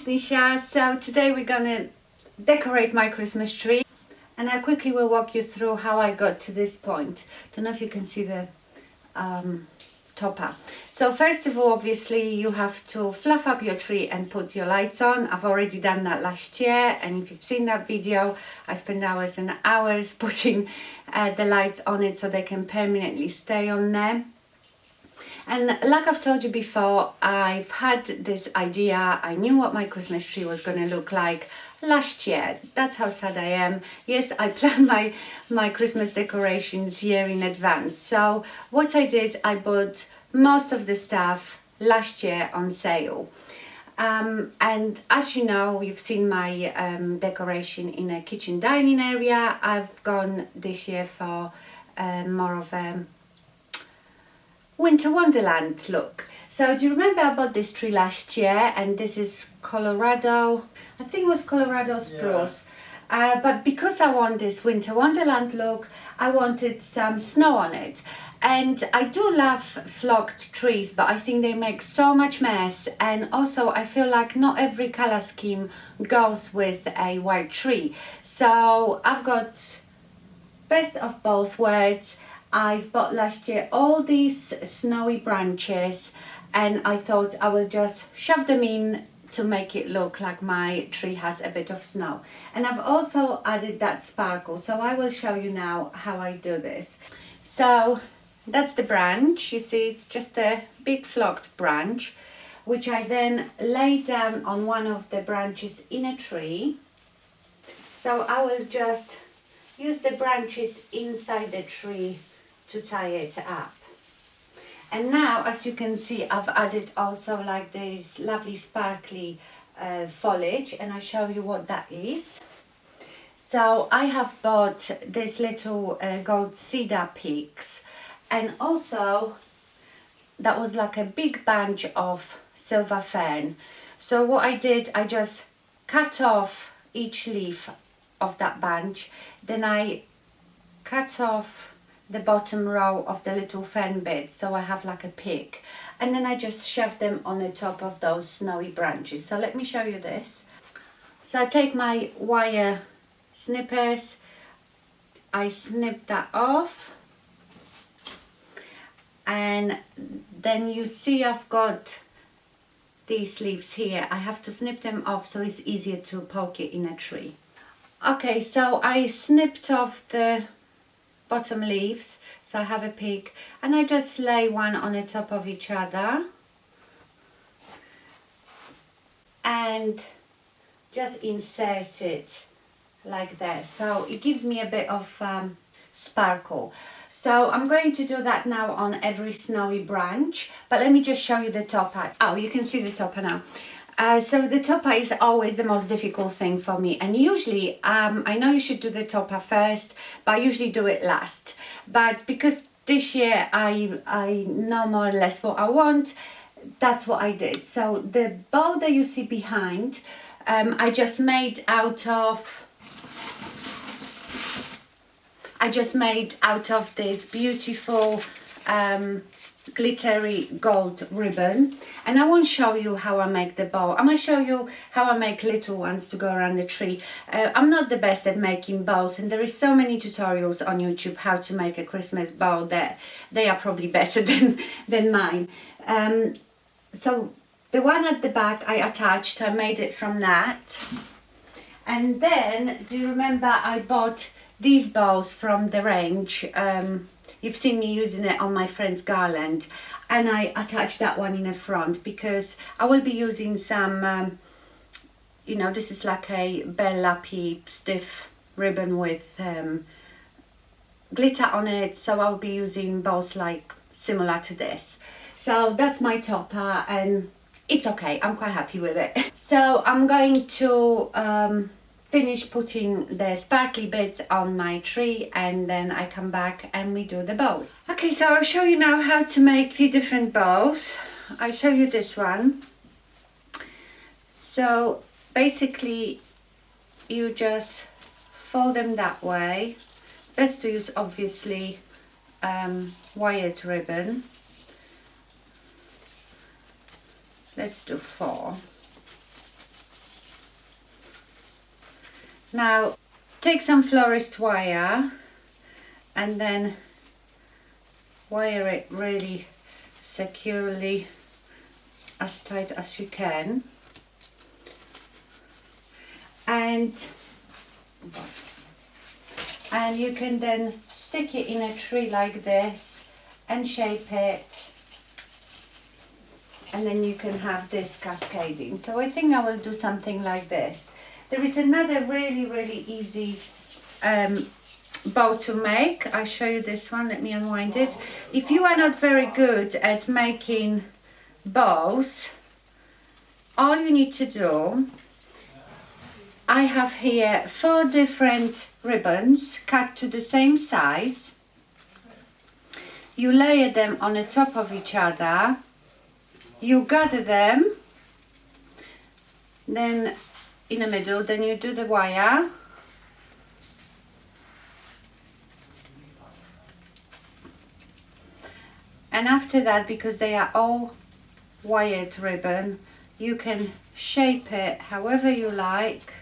it's Nisha. So today we're gonna decorate my Christmas tree, and I quickly will walk you through how I got to this point. Don't know if you can see the topper. So first of all, obviously you have to fluff up your tree and put your lights on. I've already done that last year, and if you've seen that video, I spent hours and hours putting the lights on it so they can permanently stay on there. And like I've told you before, I've had this idea. I knew what my Christmas tree was going to look like last year. That's how sad I am. Yes, I plan my Christmas decorations year in advance. So what I did, I bought most of the stuff last year on sale. And as you know, you've seen my decoration in a kitchen dining area. I've gone this year for more of a Winter Wonderland look. So do you remember I bought this tree last year, and this is Colorado, I think it was Colorado spruce. Yeah. But because I want this Winter Wonderland look, I wanted some snow on it. And I do love flocked trees, but I think they make so much mess, and also I feel like not every color scheme goes with a white tree. So I've got best of both worlds. I've bought last year all these snowy branches, and I thought I will just shove them in to make it look like my tree has a bit of snow. And I've also added that sparkle, so I will show you now how I do this. So that's the branch. You see, it's just a big flocked branch, which I then lay down on one of the branches in a tree. So I will just use the branches inside the tree to tie it up. And now, as you can see, I've added also like this lovely sparkly foliage, and I'll show you what that is. So I have bought this little gold cedar peaks, and also that was like a big bunch of silver fern. So what I did, I just cut off each leaf of that bunch, then I cut off the bottom row of the little fern bits, so I have like a pick, and then I just shove them on the top of those snowy branches. So let me show you this. So I take my wire snippers, I snip that off, and then you see I've got these leaves here. I have to snip them off so it's easier to poke it in a tree. Okay, so I snipped off the bottom leaves, so I have a pick, and I just lay one on the top of each other and just insert it like that, so it gives me a bit of sparkle. So I'm going to do that now on every snowy branch, but let me just show you the topper. Oh, you can see the topper now. So the topper is always the most difficult thing for me, and usually I know you should do the topper first, but I usually do it last. But because this year I know more or less what I want, that's what I did. So the bow that you see behind, I just made out of this beautiful glittery gold ribbon, and I won't show you how I make the bow. I'm going to show you how I make little ones to go around the tree. I'm not the best at making bows, and there is so many tutorials on YouTube how to make a Christmas bow that they are probably better than mine. So the one at the back I attached, I made it from that. And then, do you remember I bought these bows from the range? You've seen me using it on my friend's garland, and I attached that one in the front because I will be using some, you know, this is like a burlappy stiff ribbon with glitter on it, so I'll be using bows like similar to this. So that's my topper, and it's okay, I'm quite happy with it. So I'm going to finish putting the sparkly bits on my tree, and then I come back and we do the bows. Okay, so I'll show you now how to make a few different bows. I'll show you this one. So basically you just fold them that way. Best to use obviously wired ribbon. Let's do 4. Now take some florist wire and then wire it really securely, as tight as you can, and you can then stick it in a tree like this and shape it, and then you can have this cascading. So I think I will do something like this. There is another really easy bow to make. I'll show you this one. Let me unwind it. If you are not very good at making bows, all you need to do, I have here 4 different ribbons cut to the same size. You layer them on the top of each other, you gather them, then in the middle, then you do the wire, and after that, because they are all wired ribbon, you can shape it however you like.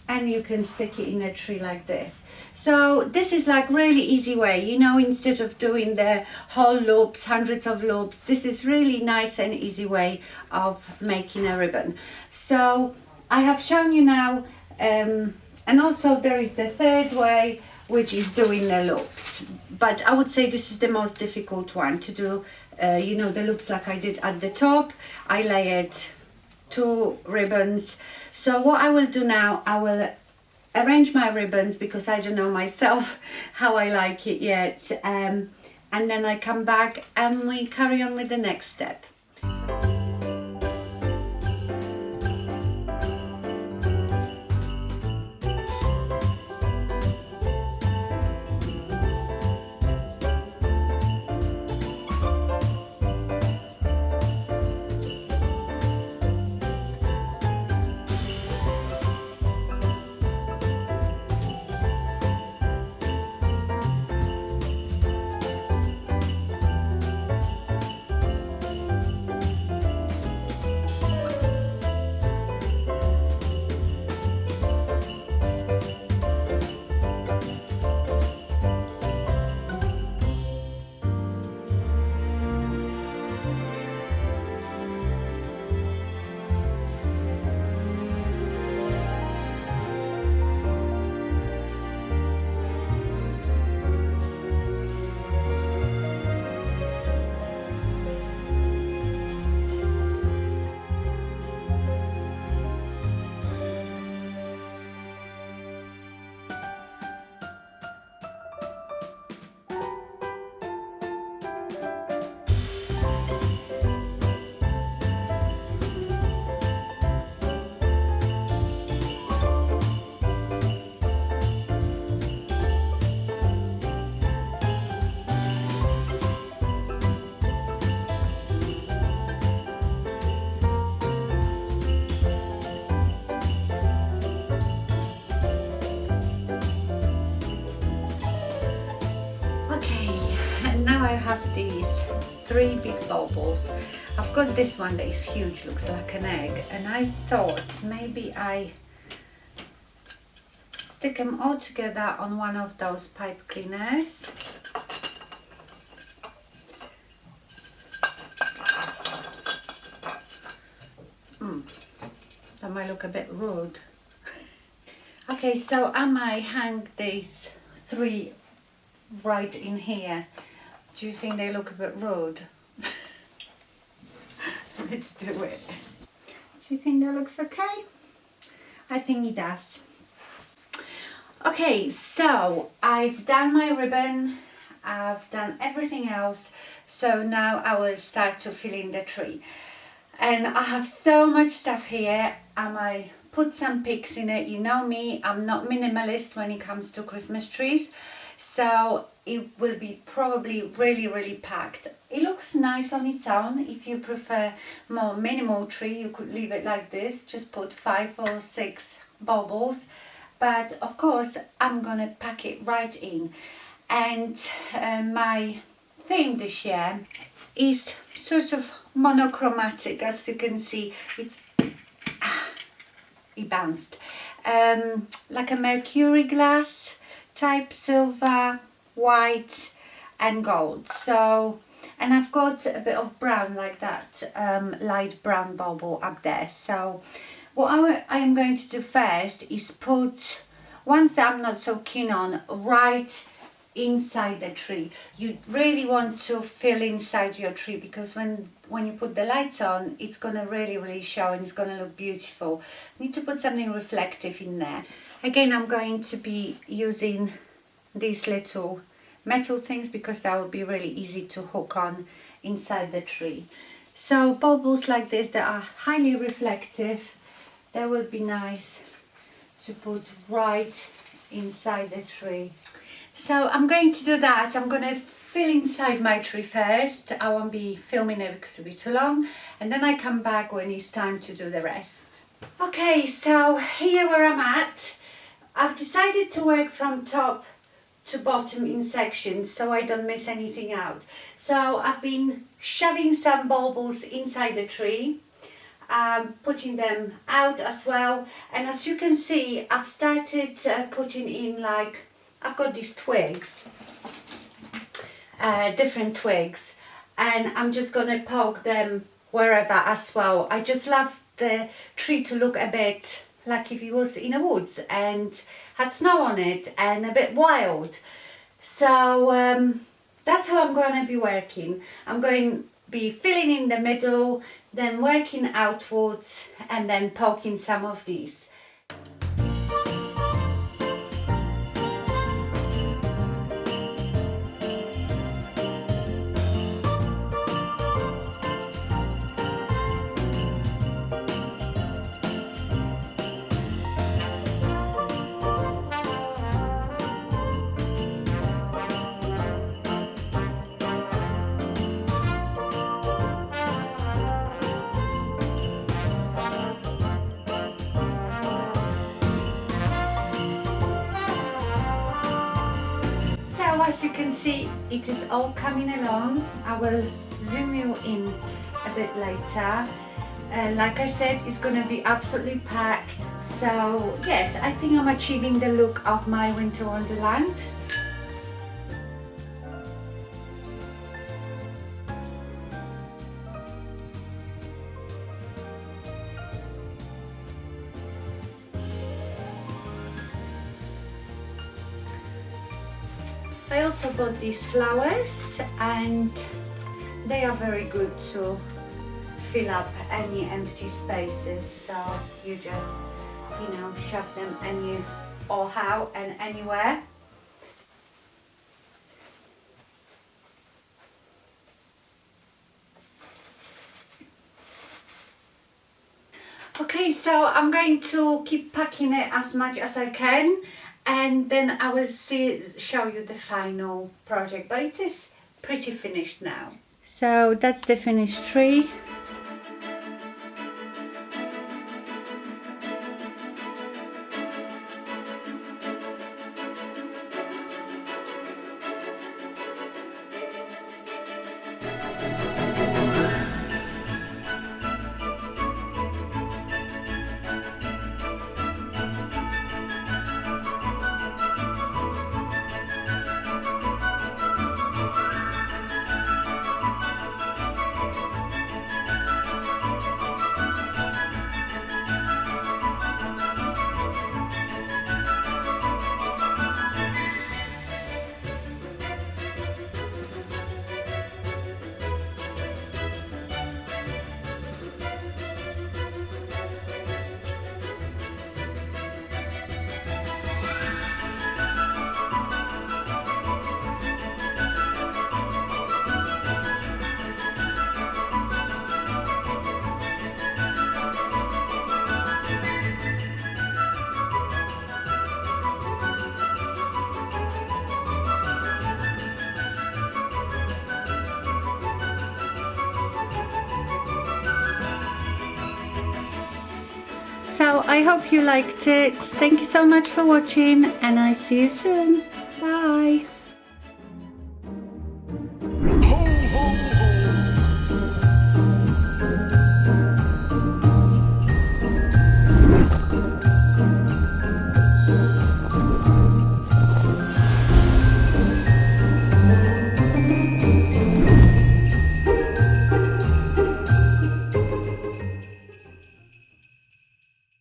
And you can stick it in a tree like this. So this is like really easy way, you know, instead of doing the whole loops, hundreds of loops, this is really nice and easy way of making a ribbon. So I have shown you now, and also there is the third way, which is doing the loops. But I would say this is the most difficult one to do, you know, the loops like I did at the top. I layered 2 ribbons. So what I will do now, I will arrange my ribbons because I don't know myself how I like it yet, and then I come back and we carry on with the next step. I have these 3 big baubles. I've got this one that is huge, looks like an egg, and I thought maybe I stick them all together on one of those pipe cleaners. That might look a bit rude. Okay, so I might hang these 3 right in here. Do you think they look a bit rude? Let's do it. Do you think that looks okay? I think it does. Okay, so I've done my ribbon, I've done everything else, so now I will start to fill in the tree. And I have so much stuff here. I might put some pics in it. You know me, I'm not minimalist when it comes to Christmas trees, so it will be probably really packed. It looks nice on its own. If you prefer more minimal tree, you could leave it like this, just put 5 or 6 baubles. But of course I'm gonna pack it right in. And my theme this year is sort of monochromatic, as you can see. It bounced. Like a mercury glass type, silver, white and gold. So, and I've got a bit of brown like that, light brown bubble up there. So what I am going to do first is put ones that I'm not so keen on right inside the tree. You really want to fill inside your tree, because when you put the lights on, it's gonna really show and it's gonna look beautiful. You need to put something reflective in there. Again, I'm going to be using these little metal things because that will be really easy to hook on inside the tree. So bubbles like this that are highly reflective, that will be nice to put right inside the tree. So I'm going to do that. I'm going to fill inside my tree first. I won't be filming it because it'll be too long, and then I come back when it's time to do the rest. Okay, so here where I'm at, I've decided to work from top to bottom in sections so I don't miss anything out. So I've been shoving some bulbs inside the tree, putting them out as well, and as you can see, I've started putting in, like, I've got these twigs, different twigs, and I'm just gonna poke them wherever as well. I just love the tree to look a bit like if it was in the woods and had snow on it and a bit wild. So that's how I'm going to be working. I'm going to be filling in the middle, then working outwards, and then poking some of these. As you can see, it is all coming along. I will zoom you in a bit later. Like I said, it's going to be absolutely packed. So yes, I think I'm achieving the look of my winter wonderland. I also bought these flowers, and they are very good to fill up any empty spaces. So you just, shove them any or how and anywhere. Okay, so I'm going to keep packing it as much as I can, and then I will show you the final project, but it is pretty finished now. So that's the finished tree. So I hope you liked it. Thank you so much for watching, and I see you soon.